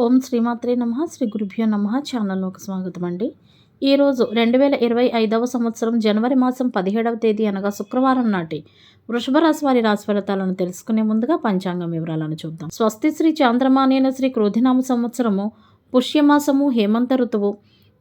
ఓం శ్రీమాత్రే నమః శ్రీ గురుభ్యో నమః ఛానల్లోకి స్వాగతం అండి. ఈరోజు 2025వ సంవత్సరం జనవరి మాసం 17వ తేదీ అనగా శుక్రవారం నాటి వృషభ రాశి వారి రాశి ఫలితాలను తెలుసుకునే ముందుగా పంచాంగం వివరాలను చూద్దాం. స్వస్తి శ్రీ చాంద్రమానేన శ్రీ క్రోధినామ సంవత్సరము పుష్యమాసము హేమంత ఋతువు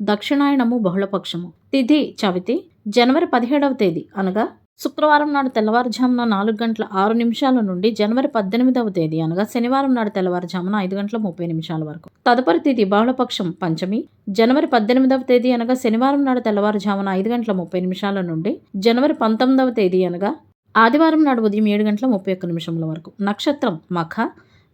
దక్షిణాయనము బహుళపక్షము తిథి చవితి జనవరి 17వ తేదీ అనగా శుక్రవారం నాడు తెల్లవారుజామున 4 గంటల 6 నిమిషాల నుండి జనవరి 18వ తేదీ అనగా శనివారం నాడు తెల్లవారుజామున 5 గంటల 30 నిమిషాల వరకు. తదుపరి తిథి బహుళపక్షం పంచమి జనవరి 18వ తేదీ అనగా శనివారం నాడు తెల్లవారుజామున 5 గంటల 30 నిమిషాల నుండి జనవరి 19వ తేదీ అనగా ఆదివారం నాడు ఉదయం 7 గంటల 31 నిమిషముల వరకు. నక్షత్రం మఖ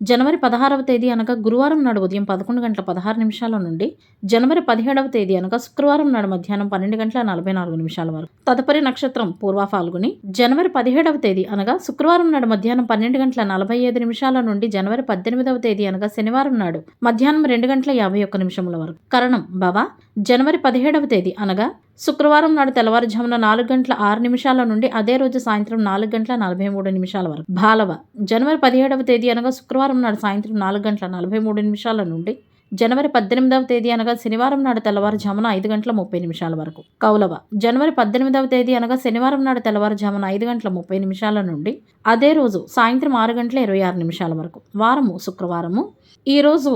జనవరి 16వ తేదీ అనగా గురువారం నాడు ఉదయం 11 గంటల 16 నిమిషాల నుండి జనవరి 17వ తేదీ అనగా శుక్రవారం నాడు మధ్యాహ్నం 12 గంటల 44 నిమిషాల వరకు. తదుపరి నక్షత్రం పూర్వ ఫాల్గుని జనవరి 17వ తేదీ అనగా శుక్రవారం నాడు మధ్యాహ్నం 12 గంటల 45 నిమిషాల నుండి జనవరి 18వ తేదీ అనగా శనివారం నాడు మధ్యాహ్నం 2 గంటల 51 నిమిషముల వరకు. కరణం భవ జనవరి 17వ తేదీ అనగా శుక్రవారం నాడు తెల్లవారుజామున 4 గంటల 6 నిమిషాల నుండి అదే రోజు సాయంత్రం 4 గంటల 43 నిమిషాల వరకు. భాలవ జనవరి 17వ తేదీ అనగా శుక్రవారం నాడు సాయంత్రం 4 గంటల 43 నిమిషాల నుండి జనవరి 18వ తేదీ అనగా శనివారం నాడు తెల్లవారుజామున 5 గంటల 30 నిమిషాల వరకు. కౌలవ జనవరి 18వ తేదీ అనగా శనివారం నాడు తెల్లవారుజామున 5 గంటల 30 నిమిషాల నుండి అదే రోజు సాయంత్రం 6 గంటల 26 నిమిషాల వరకు. వారము శుక్రవారము. ఈరోజు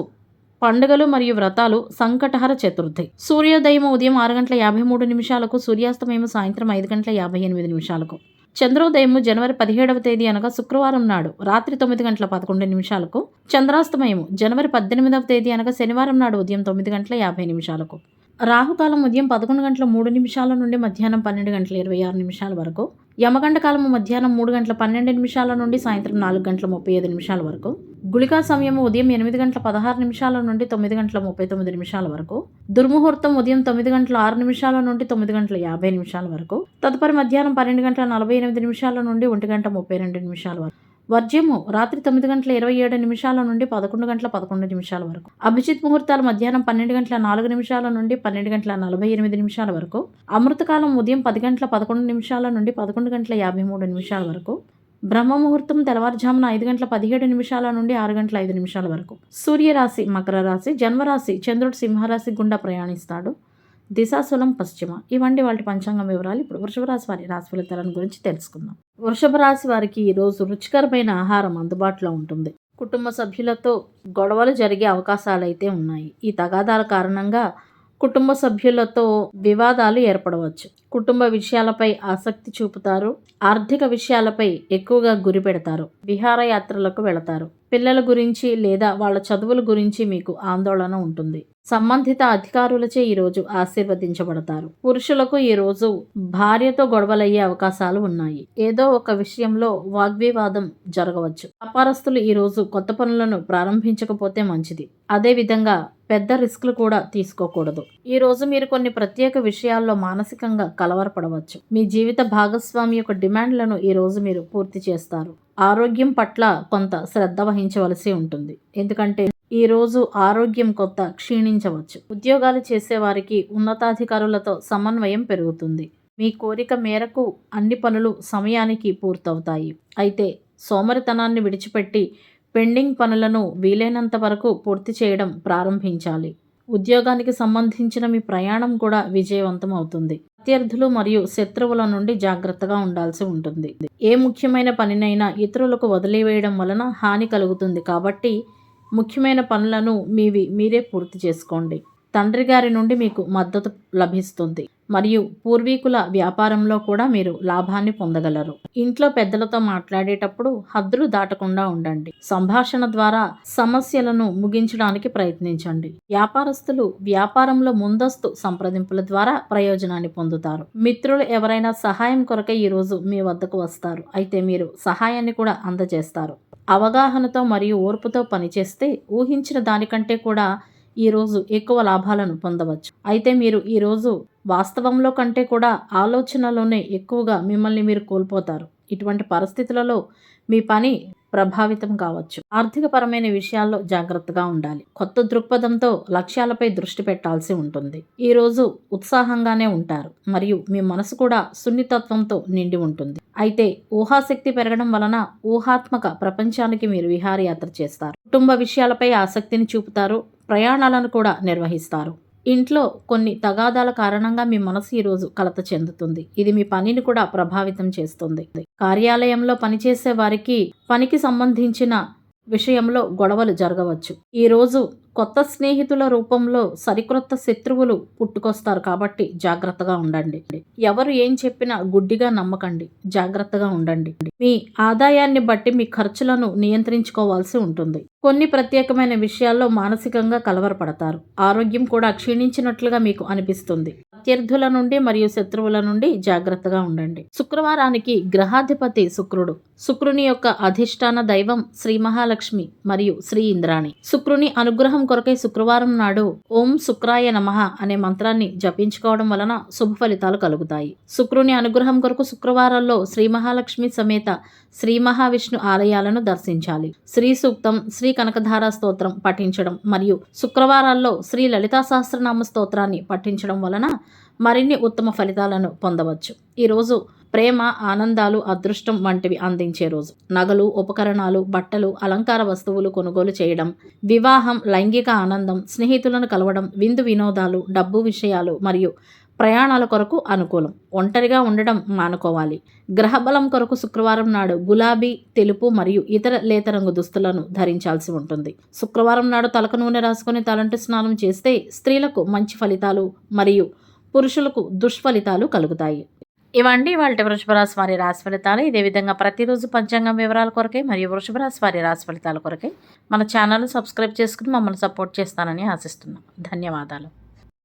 పండుగలు మరియు వ్రతాలు సంకటహర చతుర్థి. సూర్యోదయం ఉదయం 6 గంటల 53 నిమిషాలకు, సూర్యాస్తమయం సాయంత్రం 5 గంటల 58 నిమిషాలకు. చంద్రోదయము జనవరి 17వ తేదీ అనగా శుక్రవారం నాడు రాత్రి 9 గంటల 11 నిమిషాలకు. చంద్రాస్తమయము జనవరి 18వ తేదీ అనగా శనివారం నాడు ఉదయం 9 గంటల 50 నిమిషాలకు. రాహుకాలం ఉదయం 11 గంటల 3 నిమిషాల నుండి మధ్యాహ్నం 12 గంటల 26 నిమిషాల వరకు. యమగండ కాలము మధ్యాహ్నం 3 గంటల 12 నిమిషాల నుండి సాయంత్రం 4 గంటల 35 నిమిషాల వరకు. గుళికా సమయము ఉదయం 8 గంటల 16 నిమిషాల నుండి 9 గంటల 39 నిమిషాల వరకు. దుర్ముహూర్తం ఉదయం 9 గంటల 6 నిమిషాల నుండి 9 గంటల 50 నిమిషాల వరకు. తదుపరి మధ్యాహ్నం 12 గంటల 48 నిమిషాల నుండి 1 గంట 32 నిమిషాల వరకు. వర్జ్యము రాత్రి 9 గంటల 27 నిమిషాల నుండి 11 గంటల 11 నిమిషాల వరకు. అభిజిత్ ముహూర్తాలు మధ్యాహ్నం 12 గంటల 4 నిమిషాల నుండి 12 గంటల 48 నిమిషాల వరకు. అమృతకాలం ఉదయం 10 గంటల 11 నిమిషాల నుండి 11 గంటల 53 నిమిషాల వరకు. బ్రహ్మ ముహూర్తం తెల్లవారుజామున 5 గంటల 17 నిమిషాల నుండి 6 గంటల 5 నిమిషాల వరకు. సూర్యరాశి మకర రాశి, జన్మరాశి చంద్రుడు సింహరాశి గుండా ప్రయాణిస్తాడు. దిశాశూలం పశ్చిమ. ఇవంటి వాటి పంచాంగం వివరాలు. ఇప్పుడు వృషభ రాశి వారి రాశి ఫలితాలను గురించి తెలుసుకుందాం. వృషభ రాశి వారికి ఈరోజు రుచికరమైన ఆహారం అందుబాటులో ఉంటుంది. కుటుంబ సభ్యులతో గొడవలు జరిగే అవకాశాలు అయితే ఉన్నాయి. ఈ తగాదాల కారణంగా కుటుంబ సభ్యులతో వివాదాలు ఏర్పడవచ్చు. కుటుంబ విషయాలపై ఆసక్తి చూపుతారు. ఆర్థిక విషయాలపై ఎక్కువగా గురి పెడతారు. విహారయాత్రలకు వెళతారు. పిల్లల గురించి లేదా వాళ్ళ చదువుల గురించి మీకు ఆందోళన ఉంటుంది. సంబంధిత అధికారులచే ఈరోజు ఆశీర్వదించబడతారు. పురుషులకు ఈరోజు భార్యతో గొడవలయ్యే అవకాశాలు ఉన్నాయి. ఏదో ఒక విషయంలో వాగ్వివాదం జరగవచ్చు. వ్యాపారస్తులు ఈరోజు కొత్త పనులను ప్రారంభించకపోతే మంచిది. అదేవిధంగా పెద్ద రిస్క్లు కూడా తీసుకోకూడదు. ఈ రోజు మీరు కొన్ని ప్రత్యేక విషయాల్లో మానసికంగా కలవరపడవచ్చు. మీ జీవిత భాగస్వామి యొక్క డిమాండ్లను ఈ రోజు మీరు పూర్తి చేస్తారు. ఆరోగ్యం పట్ల కొంత శ్రద్ధ వహించవలసి ఉంటుంది. ఎందుకంటే ఈ రోజు ఆరోగ్యం కొంత క్షీణించవచ్చు. ఉద్యోగాలు చేసేవారికి ఉన్నతాధికారులతో సమన్వయం పెరుగుతుంది. మీ కోరిక మేరకు అన్ని పనులు సమయానికి పూర్తవుతాయి. అయితే సోమరితనాన్ని విడిచిపెట్టి పెండింగ్ పనులను వీలైనంత వరకు పూర్తి చేయడం ప్రారంభించాలి. ఉద్యోగానికి సంబంధించిన మీ ప్రయాణం కూడా విజయవంతం అవుతుంది. ప్రత్యర్థులు మరియు శత్రువుల నుండి జాగ్రత్తగా ఉండాల్సి ఉంటుంది. ఏ ముఖ్యమైన పనినైనా ఇతరులకు వదిలివేయడం వలన హాని కలుగుతుంది. కాబట్టి ముఖ్యమైన పనులను మీరే పూర్తి చేసుకోండి. తండ్రి గారి నుండి మీకు మద్దతు లభిస్తుంది మరియు పూర్వీకుల వ్యాపారంలో కూడా మీరు లాభాన్ని పొందగలరు. ఇంట్లో పెద్దలతో మాట్లాడేటప్పుడు హద్దులు దాటకుండా ఉండండి. సంభాషణ ద్వారా సమస్యలను ముగించడానికి ప్రయత్నించండి. వ్యాపారస్తులు వ్యాపారంలో ముందస్తు సంప్రదింపుల ద్వారా ప్రయోజనాన్ని పొందుతారు. మిత్రులు ఎవరైనా సహాయం కొరకై ఈరోజు మీ వద్దకు వస్తారు. అయితే మీరు సహాయాన్ని కూడా అందజేస్తారు. అవగాహనతో మరియు ఓర్పుతో పనిచేస్తే ఊహించిన దానికంటే కూడా ఈరోజు ఎక్కువ లాభాలను పొందవచ్చు. అయితే మీరు ఈరోజు వాస్తవంలో కంటే కూడా ఆలోచనలోనే ఎక్కువగా మిమ్మల్ని మీరు కోల్పోతారు. ఇటువంటి పరిస్థితులలో మీ పని ప్రభావితం కావచ్చు. ఆర్థికపరమైన విషయాల్లో జాగ్రత్తగా ఉండాలి. కొత్త దృక్పథంతో లక్ష్యాలపై దృష్టి పెట్టాల్సి ఉంటుంది. ఈ రోజు ఉత్సాహంగానే ఉంటారు మరియు మీ మనసు కూడా సున్నితత్వంతో నిండి ఉంటుంది. అయితే ఊహాశక్తి పెరగడం వలన ఊహాత్మక ప్రపంచానికి మీరు విహారయాత్ర చేస్తారు. కుటుంబ విషయాలపై ఆసక్తిని చూపుతారు. ప్రయాణాలను కూడా నిర్వహిస్తారు. ఇంట్లో కొన్ని తగాదాల కారణంగా మీ మనసు ఈరోజు కలత చెందుతుంది. ఇది మీ పనిని కూడా ప్రభావితం చేస్తుంది. కార్యాలయంలో పనిచేసే వారికి పనికి సంబంధించిన విషయంలో గొడవలు జరగవచ్చు. ఈరోజు కొత్త స్నేహితుల రూపంలో సరికొత్త శత్రువులు పుట్టుకొస్తారు కాబట్టి జాగ్రత్తగా ఉండండి. ఎవరు ఏం చెప్పినా గుడ్డిగా నమ్మకండి. జాగ్రత్తగా ఉండండి. మీ ఆదాయాన్ని బట్టి మీ ఖర్చులను నియంత్రించుకోవాల్సి ఉంటుంది. కొన్ని ప్రత్యేకమైన విషయాల్లో మానసికంగా కలవరపడతారు. ఆరోగ్యం కూడా క్షీణించినట్లుగా మీకు అనిపిస్తుంది. ప్రత్యర్థుల నుండి మరియు శత్రువుల నుండి జాగ్రత్తగా ఉండండి. శుక్రవారానికి గ్రహాధిపతి శుక్రుడు. శుక్రుని యొక్క అధిష్టాన దైవం శ్రీ మహాలక్ష్మి మరియు శ్రీ ఇంద్రాణి. శుక్రుని అనుగ్రహం కొరకై శుక్రవారం నాడు ఓం శుక్రాయ నమః అనే మంత్రాన్ని జపించుకోవడం వలన శుభ ఫలితాలు కలుగుతాయి. శుక్రుని అనుగ్రహం కొరకు శుక్రవారాల్లో శ్రీ మహాలక్ష్మి సమేత శ్రీ మహావిష్ణు ఆలయాలను దర్శించాలి. శ్రీ సూక్తం, శ్రీ కనకధార స్తోత్రం పఠించడం మరియు శుక్రవారాల్లో శ్రీ లలితా సహస్రనామ స్తోత్రాన్ని పఠించడం వలన మరిన్ని ఉత్తమ ఫలితాలను పొందవచ్చు. ఈరోజు ప్రేమ, ఆనందాలు, అదృష్టం వంటివి అందించే రోజు. నగలు, ఉపకరణాలు, బట్టలు, అలంకార వస్తువులు కొనుగోలు చేయడం, వివాహం, లైంగిక ఆనందం, స్నేహితులను కలవడం, విందు వినోదాలు, డబ్బు విషయాలు మరియు ప్రయాణాల కొరకు అనుకూలం. ఒంటరిగా ఉండడం మానుకోవాలి. గ్రహబలం కొరకు శుక్రవారం నాడు గులాబీ, తెలుపు మరియు ఇతర లేత రంగు దుస్తులను ధరించాల్సి ఉంటుంది. శుక్రవారం నాడు తలకు నూనె రాసుకొని తలంటు స్నానం చేస్తే స్త్రీలకు మంచి ఫలితాలు మరియు పురుషులకు దుష్ఫలితాలు కలుగుతాయి. ఇవండి వాళ్ళ వృషభ రాశి వారి రాశి ఫలితాలు. ఇదే విధంగా ప్రతిరోజు పంచాంగం వివరాల కొరకై మరియు వృషభ రాశి వారి రాశి ఫలితాల కొరకై మన ఛానల్ సబ్స్క్రైబ్ చేసుకుని మమ్మల్ని సపోర్ట్ చేస్తానని ఆశిస్తున్నాం. ధన్యవాదాలు.